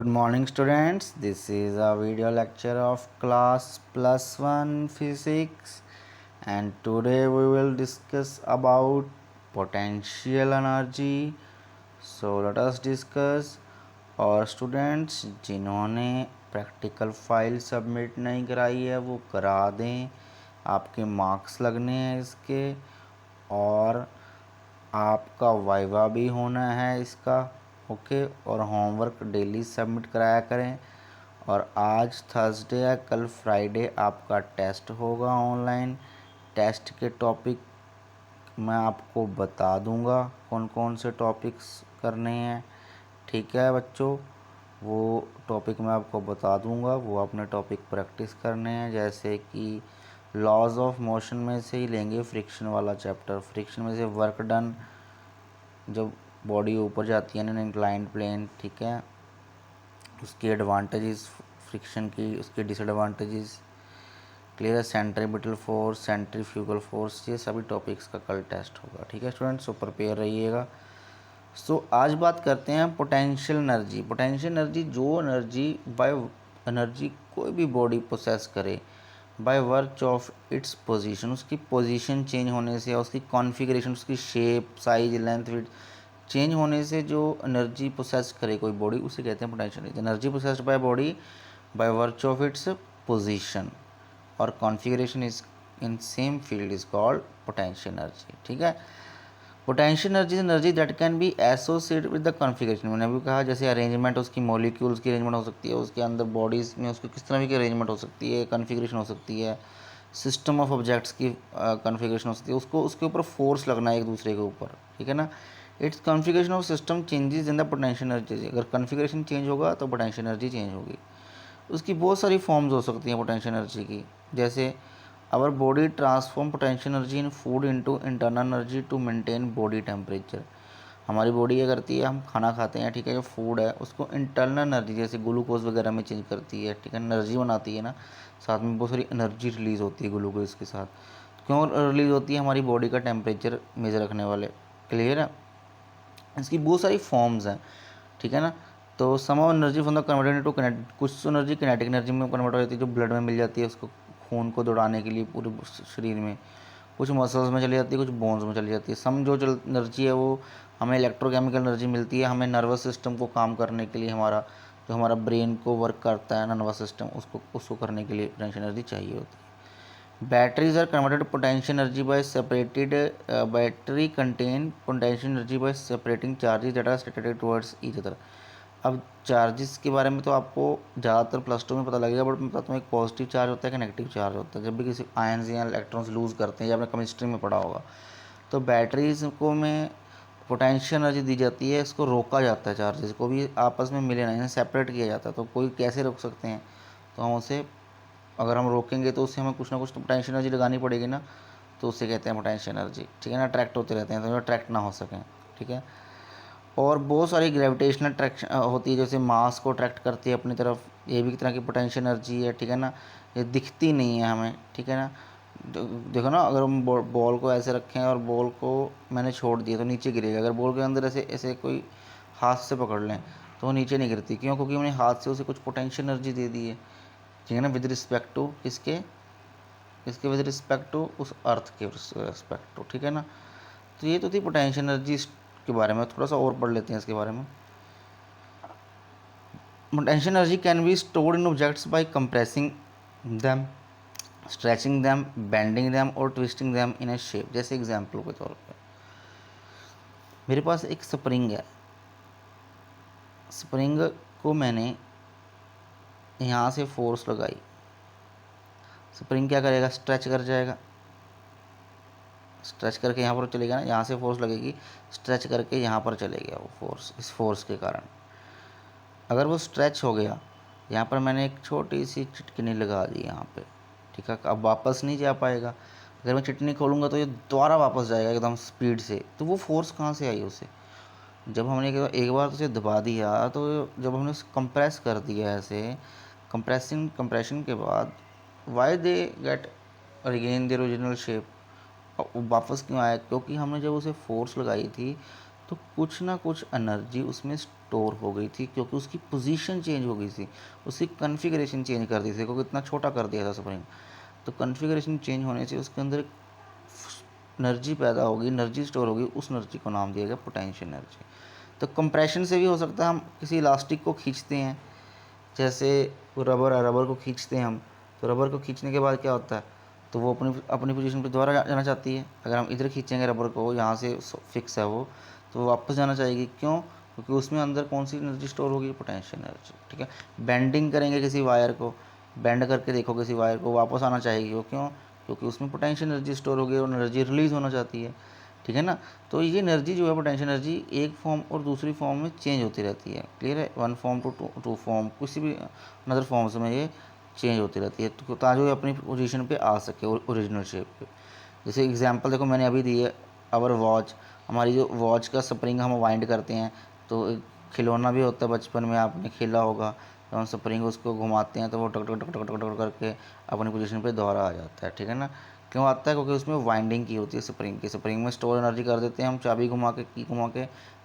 Good morning students, this is a video lecture of class plus 1 physics, and today we will discuss about potential energy. So let us discuss. और students जिन्होंने practical file submit नहीं कराई है वो करा दें, आपके marks लगने हैं इसके, और आपका वाइवा भी होना है इसका। ओके, और होमवर्क डेली सबमिट कराया करें। और आज थर्सडे है, कल फ्राइडे आपका टेस्ट होगा ऑनलाइन। टेस्ट के टॉपिक मैं आपको बता दूंगा कौन कौन से टॉपिक्स करने हैं। ठीक है बच्चों, वो टॉपिक मैं आपको बता दूंगा, वो अपने टॉपिक प्रैक्टिस करने हैं। जैसे कि लॉज ऑफ मोशन में से ही लेंगे फ्रिक्शन वाला चैप्टर। फ्रिक्शन में से वर्क डन, जब बॉडी ऊपर जाती है ना इंक्लाइंड प्लेन, ठीक है, उसकी एडवांटेजेस फ्रिक्शन की, उसके डिसएडवांटेजेस क्लियर है। सेंट्रीपिटल फोर्स, सेंट्रीफ्यूगल फोर्स, ये सभी टॉपिक्स का कल टेस्ट होगा। ठीक है स्टूडेंट्स, सो प्रिपेयर रहिएगा। सो आज बात करते हैं पोटेंशियल एनर्जी। पोटेंशियल एनर्जी, जो एनर्जी बाय एनर्जी कोई भी बॉडी प्रोसेस करे बाय वर्च ऑफ इट्स पोजीशन, उसकी पोजीशन चेंज होने से, उसकी कॉन्फ़िगरेशन, उसकी shape, size, length, width change होने से जो एनर्जी प्रोसेस करे कोई बॉडी, उसे कहते हैं potential energy. Energy processed by body by वर्च ऑफ इट्स पोजीशन और configuration is in same field is called potential energy. ठीक है, potential energy energy that can be associated with the configuration. मैंने अभी कहा जैसे अरेंजमेंट, उसकी मॉलिक्यूल्स की अरेंजमेंट हो सकती है, उसके अंदर बॉडीज़ में उसकी किस तरह की अरेंजमेंट हो सकती है, कॉन्फ़िगरेशन हो सकती है, सिस्टम ऑफ ऑब्जेक्ट्स की कॉन्फ़िगरेशन हो सकती है, उसको उसके ऊपर फोर्स लगना है एक दूसरे के ऊपर। ठीक है ना, it's configuration of system changes in the potential energy. अगर कॉन्फ़िगरेशन चेंज होगा तो पोटेंशियल एनर्जी चेंज होगी। उसकी बहुत सारी फॉर्म्स हो सकती हैं पोटेंशियल एनर्जी की, जैसे our body transform potential energy in food into internal energy to maintain body temperature. हमारी बॉडी क्या करती है, हम खाना खाते हैं, ठीक है, जो फूड है उसको इंटरनल एनर्जी जैसे ग्लूकोज वगैरह में चेंज करती है। ठीक है, एनर्जी बनाती है ना, साथ में बहुत सारी एनर्जी रिलीज़ होती है ग्लूकोज के साथ। क्यों रिलीज़ होती है, हमारी बॉडी का टेम्परेचर मेजर रखने वाले। क्लियर है, इसकी बहुत सारी फॉर्म्स हैं। ठीक है ना, तो some of energy from the converted to kinetic, कुछ एनर्जी किनेटिक एनर्जी में कन्वर्ट हो जाती है, जो ब्लड में मिल जाती है उसको खून को दौड़ाने के लिए पूरे शरीर में। कुछ मसल्स में चली जाती है, कुछ बोन्स में चली जाती है। सम जो एनर्जी है वो हमें इलेक्ट्रोकेमिकल एनर्जी मिलती है, हमें नर्वस सिस्टम को काम करने के लिए, हमारा जो हमारा ब्रेन को वर्क करता है ना नर्वस सिस्टम, उसको उसको करने के लिए पोटेंशियल एनर्जी चाहिए होती है। Batteries are converted to potential energy by separated battery contain potential energy by separating charges that are stated towards each other। अब चार्जेस के बारे में तो आपको ज़्यादातर प्लस टू में पता लगेगा, बट मैं बताता हूँ, एक पॉजिटिव चार्ज होता है, एक नेगेटिव चार्ज होता है। जब भी किसी आयन्स या इलेक्ट्रॉन्स लूज़ करते हैं, या आपने केमिस्ट्री में पढ़ा होगा, तो बैटरीज को में पोटेंशियल एनर्जी दी जाती है, इसको रोका जाता है, चार्जेस को भी आपस में मिले ना, इन्हें सेपरेट किया जाता है। तो कोई कैसे रोक सकते हैं, तो हम उसे, अगर हम रोकेंगे तो उससे हमें कुछ ना कुछ तो पोटेंशियल एनर्जी लगानी पड़ेगी ना, तो उसे कहते हैं पोटेंशियल एनर्जी। ठीक है ना, अट्रैक्ट होते रहते हैं तो अट्रैक्ट ना हो सकें। ठीक है, और बहुत सारी ग्रेविटेशनल अट्रैक्शन होती है, जैसे मास को अट्रैक्ट करती है अपनी तरफ, ये भी एक तरह की पोटेंशियल एनर्जी है। ठीक है ना, ये दिखती नहीं है हमें। ठीक है ना, देखो ना, अगर हम बॉल को ऐसे रखें और बॉल को मैंने छोड़ दिया तो नीचे गिरेगा। अगर बॉल के अंदर ऐसे ऐसे कोई हाथ से पकड़ लें तो वो नीचे नहीं गिरती, क्यों? क्योंकि हमने हाथ से उसे कुछ पोटेंशियल एनर्जी दे दी है। ठीक है ना, विद रिस्पेक्ट टू किसके, इसके विद रिस्पेक्ट टू उस अर्थ के रिस्पेक्ट टू। ठीक है ना, तो ये तो थी पोटेंशियल एनर्जी के बारे में। थोड़ा सा और पढ़ लेते हैं इसके बारे में। Potential energy can be stored in objects by compressing them, stretching them, bending them और twisting them in a shape. जैसे एग्जांपल के तौर पे मेरे पास एक स्प्रिंग है, स्प्रिंग को मैंने यहाँ से फोर्स लगाई, स्प्रिंग क्या करेगा, स्ट्रेच कर जाएगा, स्ट्रेच करके यहाँ पर चलेगा ना, यहाँ से फोर्स लगेगी, स्ट्रेच करके यहाँ पर चलेगा वो फोर्स, इस फोर्स के कारण। अगर वो स्ट्रेच हो गया, यहाँ पर मैंने एक छोटी सी चिटकनी लगा दी यहाँ पे, ठीक है, अब वापस नहीं जा पाएगा। अगर मैं चिटनी खोलूँगा तो ये दोबारा वापस जाएगा एकदम स्पीड से, तो वो फोर्स कहाँ से आई उसे? जब हमने एक बार तो उसे दबा दिया, तो जब हमने उसे कंप्रेस कर दिया ऐसे, कंप्रेशन के बाद why they get regain their original shape, वापस क्यों आया? क्योंकि हमने जब उसे फोर्स लगाई थी तो कुछ ना कुछ एनर्जी उसमें स्टोर हो गई थी, क्योंकि उसकी पोजीशन चेंज हो गई थी, उसकी कॉन्फ़िगरेशन चेंज कर दी थी, क्योंकि इतना छोटा कर दिया था स्प्रिंग। तो कॉन्फ़िगरेशन चेंज होने से उसके अंदर एनर्जी पैदा होगी, एनर्जी स्टोर होगी, उस एनर्जी को नाम दिया गया पोटेंशियल एनर्जी। तो कंप्रेशन से भी हो सकता है, हम किसी इलास्टिक को खींचते हैं, जैसे रबर है, रबर को खींचते हैं हम, तो रबर को खींचने के बाद क्या होता है, तो वो अपनी अपनी पोजीशन पे दोबारा जाना चाहती है। अगर हम इधर खींचेंगे रबर को, यहाँ से फिक्स है वो, तो वो वापस जाना चाहेगी। क्यों? क्योंकि उसमें अंदर कौन सी एनर्जी स्टोर होगी? Potential energy. ठीक है। बेंडिंग करेंगे किसी वायर को, बेंड करके देखो किसी वायर को, वापस आना चाहेगी वो। क्यों? क्योंकि उसमें पोटेंशियल एनर्जी स्टोर होगी और एनर्जी रिलीज़ होना चाहती है। ठीक है ना। तो ये एनर्जी जो है, पोटेंशियल एनर्जी, एक फॉर्म और दूसरी फॉर्म में चेंज होती रहती है। क्लियर है? One form to to form, किसी भी अनदर फॉर्म्स में ये चेंज होती रहती है, तो ताकि वो अपनी पोजीशन पे आ सके ओरिजिनल शेप पे। जैसे एग्जांपल देखो मैंने अभी दी है, आवर वॉच, हमारी जो वॉच का स्प्रिंग हम वाइंड करते हैं, तो एक खिलौना भी होता है, बचपन में आपने खेला होगा, तो हम स्प्रिंग उसको घुमाते हैं तो वो टक टक टक टक टक टक करके अपनी पोजीशन पे दोबारा आ जाता है। ठीक है ना। क्यों आता है? क्योंकि उसमें वाइंडिंग की होती है स्प्रिंग की। स्प्रिंग में स्टोर एनर्जी कर देते हैं हम, चाबी घुमा के, की घुमा के,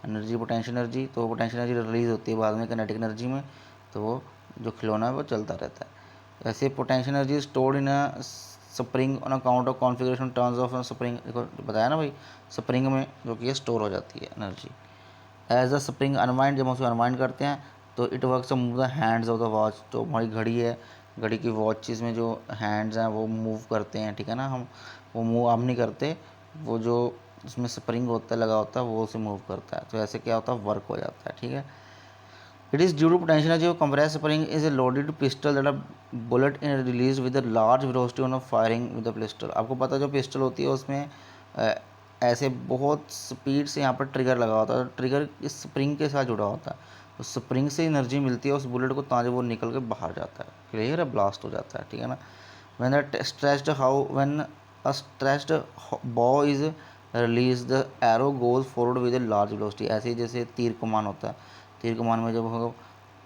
एनर्जी पोटेंशियल एनर्जी, तो पोटेंशियल एनर्जी रिलीज़ होती है बाद में किनेटिक एनर्जी में, तो वो जो खिलौना है वो चलता रहता है। ऐसे potential energy stored in a spring on account of configuration terms of spring. देखो बताया ना भाई, स्प्रिंग में जो कि स्टोर हो जाती है energy. As a spring unwind, जब हम उसको अनवाइंड करते हैं तो it works to move the hands of the watch. तो हमारी घड़ी है, घड़ी की वॉचेस में जो हैंड्स हैं वो मूव करते हैं। ठीक है ना। हम वो मूव आप नहीं करते, वो जो उसमें स्प्रिंग होता है, लगा होता है, वो उसे मूव करता है। तो ऐसे क्या होता है? वर्क हो जाता है। ठीक है। It is due to potential energy of compressed spring is a loaded pistol that a bullet is released with a large velocity on a firing with the pistol। आपको पता है जो पिस्टल होती है उसमें ऐसे बहुत स्पीड से यहाँ पर ट्रिगर लगा होता है, ट्रिगर इस स्प्रिंग के साथ जुड़ा होता है, उस स्प्रिंग से एनर्जी मिलती है उस बुलेट को, ताकि वो निकल के बाहर जाता है। क्लियर है? ब्लास्ट हो जाता है। ठीक है ना। when a stretched bow is released the arrow goes forward with a large velocity। ऐसे ही जैसे तीर कमान होता है, तीर कमान में जब हम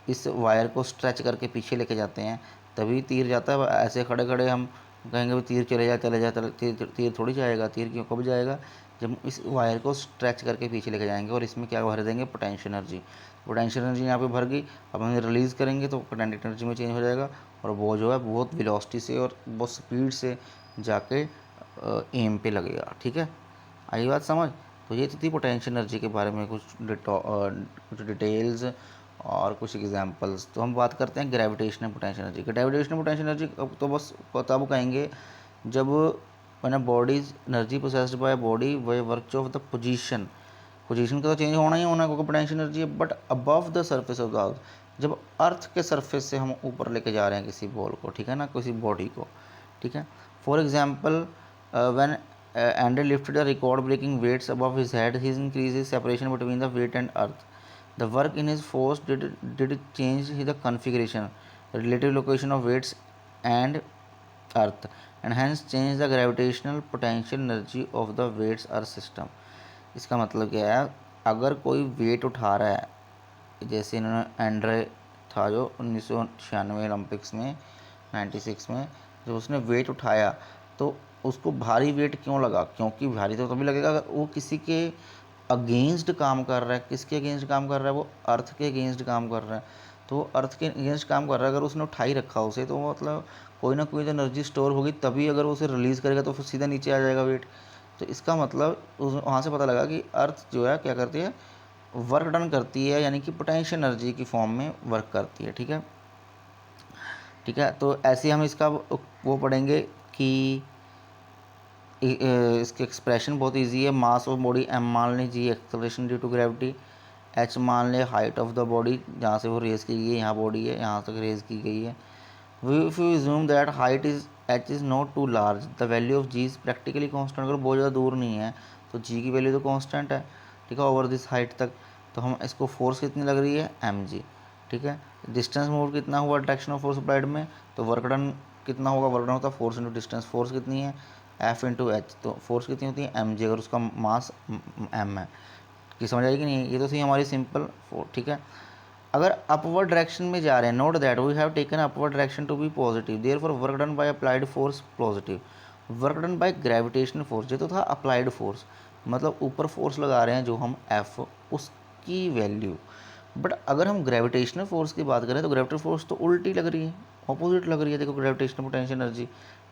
इस वायर को स्ट्रेच करके पीछे लेके जाते हैं तभी तीर जाता है। ऐसे खड़े खड़े हम कहेंगे भी तीर चले जाए चले जाए, तीर थोड़ी जाएगा। तीर क्यों कब जाएगा? जब इस वायर को स्ट्रेच करके पीछे लेके जाएंगे और इसमें क्या भर देंगे? Potential energy. पोटेंशियल एनर्जी यहाँ पे भर गई, अब हम रिलीज़ करेंगे तो काइनेटिक एनर्जी में चेंज हो जाएगा, और वो जो है बहुत वेलोसिटी से और बहुत स्पीड से जाके एम पे लगेगा। ठीक है। आई बात समझ? तो ये तो थी पोटेंशियल एनर्जी के बारे में कुछ डिटेल्स और कुछ एग्जांपल्स। तो हम बात करते हैं gravitational potential energy. Gravitational potential energy तो बस तब कहेंगे जब when a body is energy possessed by body by work of the position. Position का तो चेंज होना ही होना है क्योंकि पोटेंशियल एनर्जी है, but above the surface of the earth, जब अर्थ के सरफेस से हम ऊपर लेके जा रहे हैं किसी बॉल को। ठीक है ना, किसी बॉडी को। ठीक है। For example when Andy lifted a record-breaking weights above his head, he increased his separation between the weight and earth. The work in his force did change the configuration, the relative location of weights and earth, and hence change the gravitational potential energy of the weights earth system। इसका मतलब क्या है? अगर कोई wait उठा रहा है, जैसे इन्होंने एंड्रे था जो 1996 ओलंपिक्स में 96 में जब उसने वेट उठाया, तो उसको भारी वेट क्यों लगा? क्योंकि भारी तो तभी लगेगा अगर वो किसी के अगेंस्ट काम कर रहा है। किसके अगेंस्ट काम कर रहा है? वो अर्थ के अगेंस्ट काम कर रहा है। तो वो अर्थ के अगेंस्ट काम कर रहा है, अगर उसने उठाई रखा उसे, तो मतलब कोई ना कोई तो एनर्जी स्टोर होगी, तभी अगर उसे रिलीज़ करेगा तो फिर सीधा नीचे आ जाएगा वेट। तो इसका मतलब उस वहाँ से पता लगा कि अर्थ जो है क्या करती है? वर्क डन करती है, यानी कि पोटेंशियल एनर्जी की फॉर्म में वर्क करती है। ठीक है। ठीक है। तो ऐसे हम इसका वो पढ़ेंगे कि इसके एक्सप्रेशन बहुत इजी है। मास ऑफ बॉडी एम मान लें, g acceleration due to gravity, H मान लें हाइट ऑफ द बॉडी, जहाँ से वो रेज की गई है, यहाँ बॉडी है, यहाँ तक रेज की गई है। If you assume that height is H is not too large, the value of g is practically constant. अगर बहुत ज़्यादा दूर नहीं है तो जी की वैल्यू तो कॉन्स्टेंट है। ठीक है। ओवर दिस हाइट तक, तो हम इसको फोर्स कितनी लग रही है? M g. ठीक है। डिस्टेंस मूव कितना हुआ डायरेक्शन ऑफ फोर्स अप्लाइड में? तो वर्क डन कितना होगा? वर्क डन होता है फोर्स इंटू डिस्टेंस। फोर्स कितनी है? F into H. तो फोर्स कितनी होती है? एम जी, अगर उसका मास एम है। कि समझ आएगी नहीं? ये तो थी हमारी सिंपल फोर्स। ठीक है। अगर अपवर्ड डायरेक्शन में जा रहे हैं, note that we have taken upward direction to be positive, therefore work done by applied force positive. Work done by gravitational force, ये तो था अप्लाइड फोर्स, मतलब ऊपर फोर्स लगा रहे हैं जो हम F, उसकी वैल्यू। बट अगर हम ग्रेविटेशनल फोर्स की बात करें तो ग्रेविटेशनल फोर्स तो उल्टी लग रही है, ऑपोजिट लग रही है, देखो ग्रेविटेशनल पोटेंशियल एनर्जी,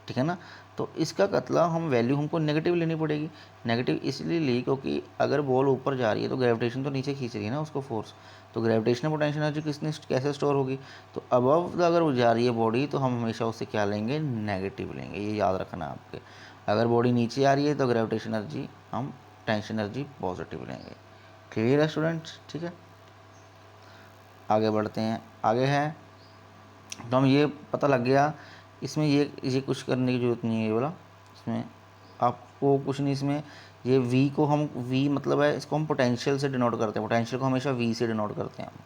ठीक है ना। तो इसका मतलब हम वैल्यू हमको नेगेटिव लेनी पड़ेगी। नेगेटिव इसलिए ली क्योंकि अगर बॉल ऊपर जा रही है तो ग्रेविटेशन तो नीचे खींच रही है ना उसको फोर्स, तो ग्रेविटेशनल पोटेंशियल एनर्जी किसने कैसे स्टोर होगी, तो अबव अगर वो जा रही है बॉडी तो हम हमेशा उससे क्या लेंगे, नेगेटिव लेंगे, ये याद रखना आपके। अगर बॉडी नीचे आ रही है तो ग्रेविटेशन एनर्जी हम टेंशन एनर्जी पॉजिटिव लेंगे। क्लियर है स्टूडेंट्स, ठीक है। आगे बढ़ते हैं, आगे है तो हम ये पता लग गया इसमें ये कुछ करने की ज़रूरत नहीं है, ये बोला इसमें आपको कुछ नहीं, इसमें ये v को हम v मतलब है इसको हम पोटेंशियल से डिनोट करते हैं, पोटेंशियल को हमेशा v से डिनोट करते हैं हम,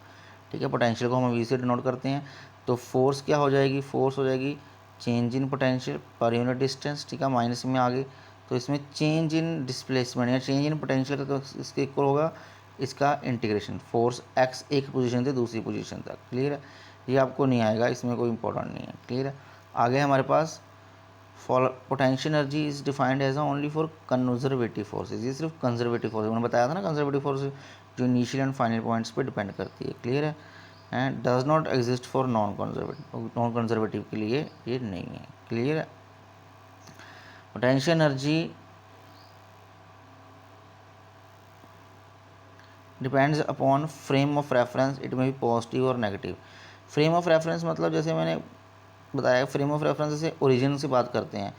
ठीक है, पोटेंशियल को हम v से डिनोट करते हैं। तो फोर्स क्या हो जाएगी, फोर्स हो जाएगी change in potential per unit distance, ठीक है, माइनस में आगे। तो इसमें चेंज इन डिस्प्लेसमेंट या चेंज इन पोटेंशियल का तो इसके इक्वल होगा इसका इंटीग्रेशन, फोर्स x एक पोजीशन से दूसरी पोजीशन तक। क्लियर है, ये आपको नहीं आएगा, इसमें कोई इंपॉर्टेंट नहीं है। क्लियर है, आगे हमारे पास for potential energy is defined as only for conservative forces, ये सिर्फ कंजर्वेटिव फोर्स मैंने बताया था ना, कंजर्वेटिव फोर्स जो इनिशियल एंड फाइनल पॉइंट्स पे डिपेंड करती है। क्लियर है, and does not exist for non conservative के लिए ये नहीं है। क्लियर है, potential energy depends upon frame of reference, it में भी पॉजिटिव और नेगेटिव। फ्रेम ऑफ रेफरेंस मतलब जैसे मैंने बताया, फ्रेम ऑफ रेफरेंस जैसे ओरिजिन से बात करते हैं,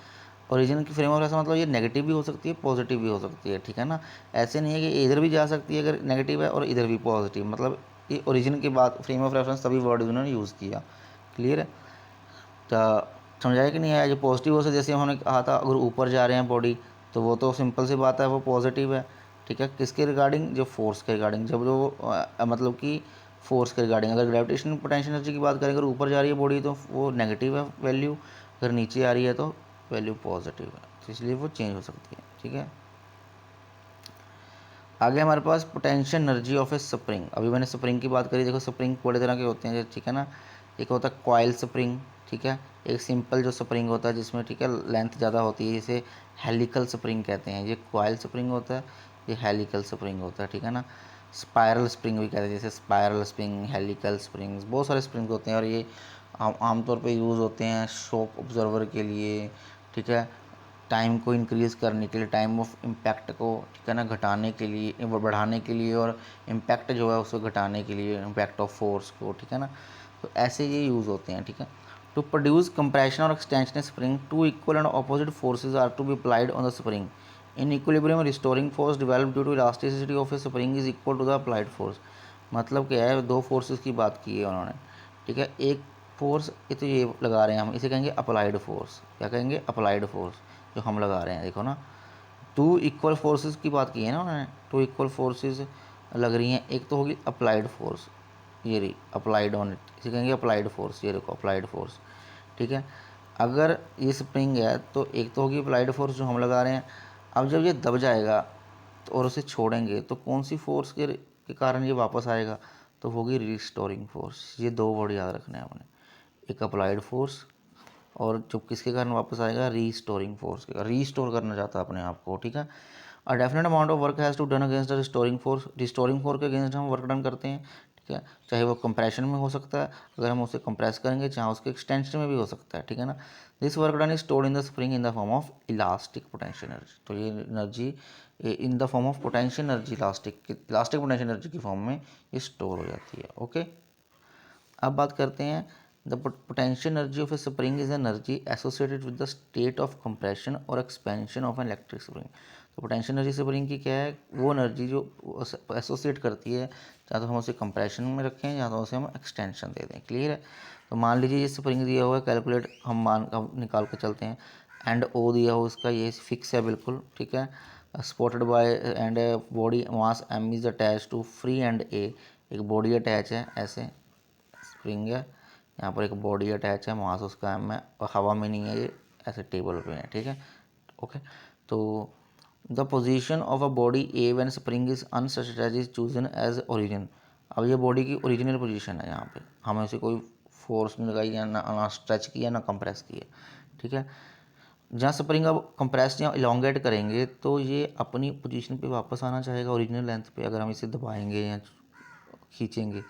ओरिजिन की फ्रेम ऑफ रेफरेंस मतलब ये नेगेटिव भी हो सकती है पॉजिटिव भी हो सकती है, ठीक है ना। ऐसे नहीं है कि इधर भी जा सकती है अगर नेगेटिव है और इधर भी पॉजिटिव, मतलब ये ओरिजिन के बाद फ्रेम ऑफ रेफरेंस तभी वर्ड उन्होंने यूज़ किया। क्लियर है, तो समझाया कि नहीं आया, जो पॉजिटिव हो सकता जैसे हमने कहा था अगर ऊपर जा रहे हैं बॉडी तो वो तो सिंपल सी बात है वो पॉजिटिव है, ठीक है, किसके रिगार्डिंग, जो फोर्स के रिगार्डिंग, जब जो मतलब कि फोर्स के रिगार्डिंग। अगर ग्रेविटेशन पोटेंशियल एनर्जी की बात करें, अगर ऊपर जा रही है बॉडी तो वो नेगेटिव है वैल्यू, अगर नीचे आ रही है तो वैल्यू पॉजिटिव है, तो इसलिए वो चेंज हो सकती है। ठीक है, आगे हमारे पास potential energy of a spring. अभी मैंने स्प्रिंग की बात करी, देखो स्प्रिंग बड़े तरह के होते हैं, ठीक है ना। एक होता है कॉइल स्प्रिंग, ठीक है, एक सिंपल जो स्प्रिंग होता है जिसमें, ठीक है, लेंथ ज़्यादा होती है, इसे हेलिकल स्प्रिंग कहते हैं। ये कॉइल स्प्रिंग होता है, ये हेलिकल स्प्रिंग होता है, ठीक है ना। स्पायरल स्प्रिंग भी कहते हैं, जैसे स्पायरल स्प्रिंग, हेलिकल स्प्रिंग्स, बहुत सारे स्प्रिंग होते हैं और ये आमतौर पे यूज़ होते हैं शॉक ऑब्जर्वर के लिए, ठीक है, टाइम को इंक्रीज़ करने के लिए, टाइम ऑफ इम्पैक्ट को, ठीक है ना, घटाने के लिए, वो बढ़ाने के लिए, और इम्पैक्ट जो है उसको घटाने के लिए, इम्पैक्ट ऑफ फोर्स को, ठीक है ना। तो ऐसे ये यूज़ होते हैं, ठीक है। टू प्रोड्यूस कंप्रेशन और extension spring, to equal and opposite forces are to be applied on the spring in equilibrium, restoring force develop due to elasticity of a spring is equal to the applied force. मतलब क्या है, दो forces की बात की है उन्होंने, ठीक है। एक फोर्स ये तो ये लगा रहे हैं हम, इसे कहेंगे अप्लाइड फोर्स, क्या कहेंगे, अप्लाइड फोर्स जो हम लगा रहे हैं, देखो ना, टू इक्वल फोर्सेस की बात की है ना उन्होंने, टू इक्वल फोर्सेस लग रही हैं, एक तो होगी अप्लाइड फोर्स, ये रही अप्लाइड ऑन इट, इसे कहेंगे अप्लाइड फोर्स, ये देखो अप्लाइड फोर्स, ठीक है। अगर ये स्प्रिंग है तो एक तो होगी अप्लाइड फोर्स जो हम लगा रहे हैं, अब जब ये दब जाएगा तो और उसे छोड़ेंगे तो कौन सी फोर्स के कारण ये वापस आएगा, तो होगी रिस्टोरिंग फोर्स। ये दो वर्ड याद रखने हैं हमने, एक अप्लाइड फोर्स और जो किसके कारण वापस आएगा, रीस्टोरिंग फोर्स के, रीस्टोर करना चाहता है अपने आप को, ठीक है। A definite amount of work has to done against the restoring force, restoring force के अगेंस्ट हम वर्क डन करते हैं, ठीक है, चाहे वो कंप्रेशन में हो सकता है, अगर हम उसे कंप्रेस करेंगे, चाहे उसके एक्सटेंशन में भी हो सकता है, ठीक है ना। This work done is stored in the spring in the form of elastic potential energy, तो ये energy in the form of potential energy, elastic potential energy की फॉर्म में ये स्टोर हो जाती है। ओके, अब बात करते हैं the potential energy of a spring is energy associated with the state of compression और expansion of an electric spring. तो पोटेंशियल एनर्जी स्प्रिंग की क्या है, वो एनर्जी जो एसोसिएट करती है, या तो हम उसे कंप्रेशन में रखें या तो उसे हम एक्सटेंशन दे दें। क्लियर है, तो मान लीजिए ये स्प्रिंग दिया हुआ है, कैलकुलेट हम निकाल कर चलते हैं, एंड ओ दिया हुआ उसका ये फिक्स है बिल्कुल, ठीक है, supported by end body mass M is attach to free end A, एक बॉडी अटैच है ऐसे, स्प्रिंग है, यहाँ पर एक बॉडी अटैच है, मास उसका एम है, और हवा में नहीं है ये, ऐसे टेबल पे है, ठीक है। ओके, तो the position of a body A when spring is unstretched is chosen as origin. अब ये बॉडी की ओरिजिनल पोजीशन है, यहाँ पे हमें उसे कोई फोर्स नहीं लगाई, या ना स्ट्रेच किया ना कंप्रेस किया, ठीक है। जहाँ स्प्रिंग अब कंप्रेस या इलोंगेट करेंगे तो ये अपनी पोजीशन पे वापस आना चाहेगा ओरिजिनल लेंथ पे, अगर हम इसे दबाएंगे या खींचेंगे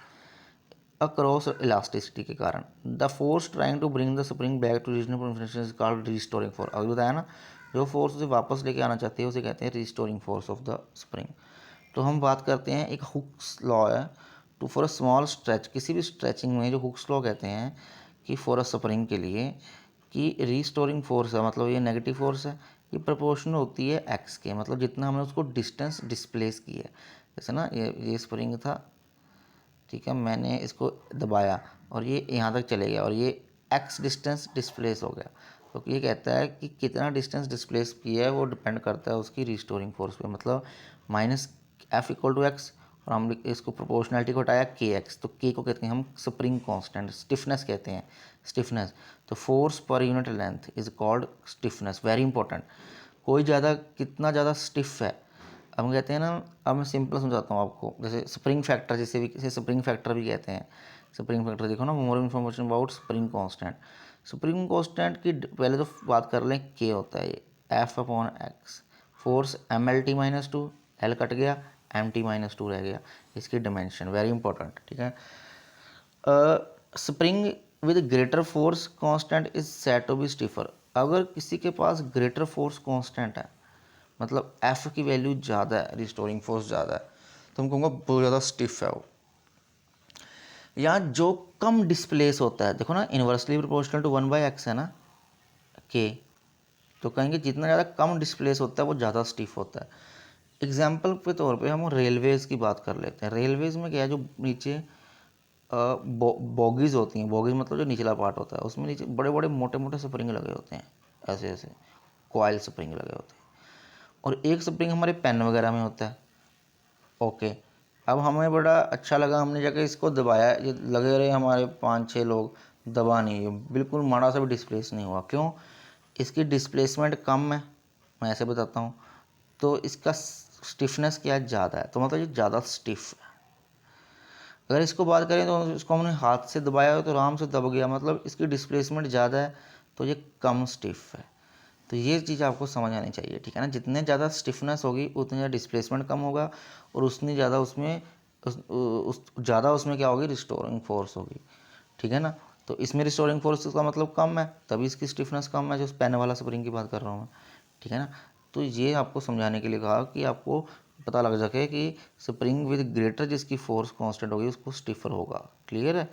अक्रॉस इलास्टिसिटी के कारण। The force trying to bring the spring back to original position is called restoring force. अभी बताया ना, जो फोर्स उसे वापस लेके आना चाहती है उसे कहते हैं restoring force of the spring. तो हम बात करते हैं, एक हुक्स लॉ है to for a small stretch, किसी भी स्ट्रेचिंग में जो हुक्स लॉ कहते हैं कि फॉर अ स्प्रिंग के लिए कि रिस्टोरिंग फोर्स है, मतलब ये नेगेटिव फोर्स है, ये प्रोपोर्शनल होती है एक्स के, मतलब जितना हमने उसको डिस्टेंस डिस्प्लेस की है। जैसे ना ये स्प्रिंग था, ठीक है, मैंने इसको दबाया और ये यहाँ तक चले गया और ये एक्स डिस्टेंस डिस्प्लेस हो गया। तो ये कहता है कि कितना डिस्टेंस डिस्प्लेस किया है वो डिपेंड करता है उसकी रिस्टोरिंग फोर्स पे, मतलब minus F equal to X, और हम इसको प्रोपोर्शनैलिटी को हटाया के एक्स, तो के को कहते हैं हम स्प्रिंग कांस्टेंट, स्टिफनेस कहते हैं, स्टिफनेस। तो force per unit length is called stiffness, very important. कोई ज़्यादा कितना ज़्यादा स्टिफ है, अब हम कहते हैं ना, अब मैं सिंपल समझाता हूँ आपको, जैसे स्प्रिंग फैक्टर, जिसे स्प्रिंग फैक्टर भी कहते हैं। स्प्रिंग फैक्टर देखो ना, more information about spring constant. Spring constant की पहले तो बात कर लें, के होता है ये F upon X, force M L T minus two, L cut गया, एम टी माइनस टू रह गया, इसकी डिमेंशन वेरी इंपॉर्टेंट, ठीक है। Spring with greater force constant is said to be stiffer. अगर किसी के पास ग्रेटर फोर्स कांस्टेंट है, मतलब एफ की वैल्यू ज़्यादा है, रिस्टोरिंग फोर्स ज़्यादा है, तो हम कहूँगा बहुत ज़्यादा स्टिफ है वो। या जो कम डिस्प्लेस होता है, देखो ना इन्वर्सली प्रोपोर्शनल टू 1/x है ना के, तो कहेंगे जितना ज़्यादा कम डिस्प्लेस होता है वो ज़्यादा स्टिफ होता है। एग्जाम्पल के तौर पे हम रेलवेज़ की बात कर लेते हैं। रेलवेज़ में क्या है, जो नीचे बॉगीज़ होती हैं, बॉगीज़ मतलब जो निचला पार्ट होता है, उसमें नीचे बड़े बड़े मोटे मोटे स्प्रिंग लगे होते हैं, ऐसे ऐसे कॉइल स्प्रिंग लगे होते हैं, और एक स्प्रिंग हमारे पेन वगैरह में होता है। ओके, अब हमें बड़ा अच्छा लगा, हमने जाकर इसको दबाया, ये लगे रहे हमारे 5-6 लोग, दबा नहीं, बिल्कुल माड़ा सा भी डिस्प्लेस नहीं हुआ। क्यों? इसकी डिस्प्लेसमेंट कम है, मैं ऐसे बताता हूँ। तो इसका स्टिफनेस क्या है, ज़्यादा है, तो मतलब ये ज़्यादा स्टिफ है। अगर इसको बात करें तो इसको हमने हाथ से दबाया तो आराम से दब गया, मतलब इसकी डिस्प्लेसमेंट ज़्यादा है, तो ये कम स्टिफ है। तो ये चीज़ आपको समझ आनी चाहिए, ठीक है ना। जितने ज़्यादा स्टिफनेस होगी उतनी ज़्यादा डिस्प्लेसमेंट कम होगा, और उतनी ज़्यादा उसमें ज़्यादा उसमें क्या होगी, रिस्टोरिंग फोर्स होगी, ठीक है ना। तो इसमें रिस्टोरिंग फोर्स का मतलब कम है, तभी इसकी स्टिफनेस कम है, जो पेन वाला स्प्रिंग की बात कर रहा हूँ मैं, ठीक है ना। तो ये आपको समझाने के लिए कहा कि आपको पता लग सके कि स्प्रिंग विद ग्रेटर जिसकी फोर्स कांस्टेंट होगी उसको स्टिफर होगा। क्लियर है,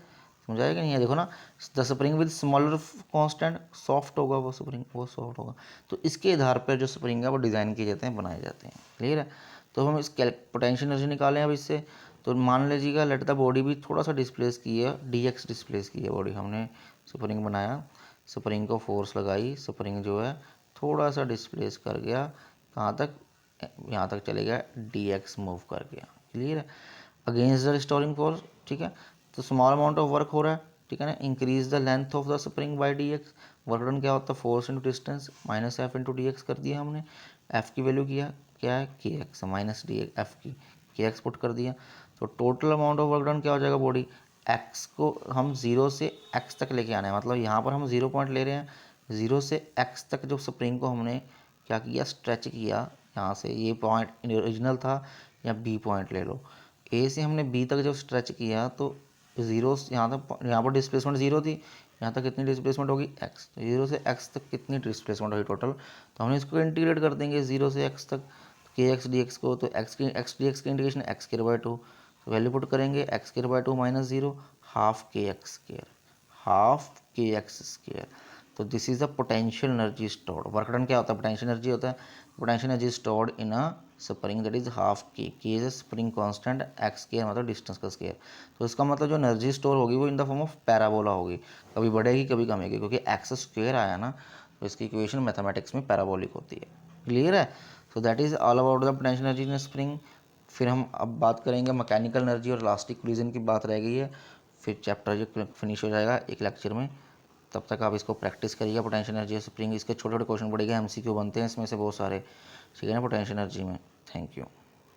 समझ आया कि नहीं है। देखो ना, the spring with smaller constant soft होगा, वो स्प्रिंग वो सॉफ्ट होगा। तो इसके आधार पर जो स्प्रिंग है वो डिज़ाइन किए जाते हैं, बनाए जाते हैं। क्लियर है। तो हम इस पोटेंशियल एनर्जी निकालें अब इससे। तो मान लीजिएगा लेट द बॉडी भी थोड़ा सा डिस्प्लेस की है, डी एक्स डिस्प्लेस की है बॉडी, हमने स्प्रिंग बनाया, स्प्रिंग को फोर्स लगाई, स्प्रिंग जो है थोड़ा सा डिस्प्लेस कर गया, कहाँ तक, यहाँ तक चले गया, डी एक्स मूव कर गया। क्लियर है, अगेंस्ट द रिस्टोरिंग फोर्स, ठीक है। तो स्मॉल अमाउंट ऑफ वर्क हो रहा है, ठीक है ना। Increase the length of the spring by D X, work done क्या होता है, force into distance minus F into D X कर दिया हमने। एफ की वैल्यू किया क्या है, के एक्स माइनस डी एफ की, के एक्स पुट कर दिया। तो total amount of work done क्या हो जाएगा, बॉडी एक्स को हम 0 से एक्स तक लेके आना है, मतलब यहाँ पर हम 0 पॉइंट ले रहे हैं, 0 से एक्स तक जो स्प्रिंग को हमने क्या किया, स्ट्रेच किया। यहाँ से ये पॉइंट ओरिजिनल था, या बी पॉइंट ले लो, ए से हमने बी तक जब स्ट्रेच किया तो 0 यहाँ तक, यहाँ पर डिस्प्लेसमेंट 0 थी, यहाँ तक कितनी डिस्प्लेसमेंट होगी, एक्स। तो 0 से एक्स तक कितनी डिस्प्लेसमेंट होगी टोटल, तो हम इसको इंटीग्रेट कर देंगे 0 से एक्स तक, के एक्स डी एक्स को। तो एक्स डी एक्स की इंटीग्रेशन एक्स स्क्वायर बाय 2, तो वैल्यू पुट करेंगे X square by 2 minus 0, half K X square, half K X square. तो this is the potential energy stored. Work done क्या होता है, potential energy होता है, potential energy stored in a spring that is half K is spring constant, X square मतलब distance का square. तो इसका मतलब जो एनर्जी स्टोर होगी वो in the form of parabola होगी, कभी बढ़ेगी कभी कमेगी, क्योंकि एक्स स्क्वायर आया ना, तो इसकी इक्वेशन मैथमेटिक्स में पैराबोलिक होती है। क्लियर है। So that is all about the potential energy in spring. फिर हम अब बात करेंगे मैकेनिकल एनर्जी और इलास्टिक कोलिजन की बात रह गई है, फिर चैप्टर ये फिनिश हो जाएगा एक लेक्चर में। तब तक आप इसको प्रैक्टिस करिएगा, पोटेंशियल एनर्जी स्प्रिंग, इसके छोटे छोटे क्वेश्चन पड़ेगा, एमसीक्यू बनते हैं इसमें से बहुत सारे, ठीक है ना, पोटेंशियल एनर्जी में। Thank you.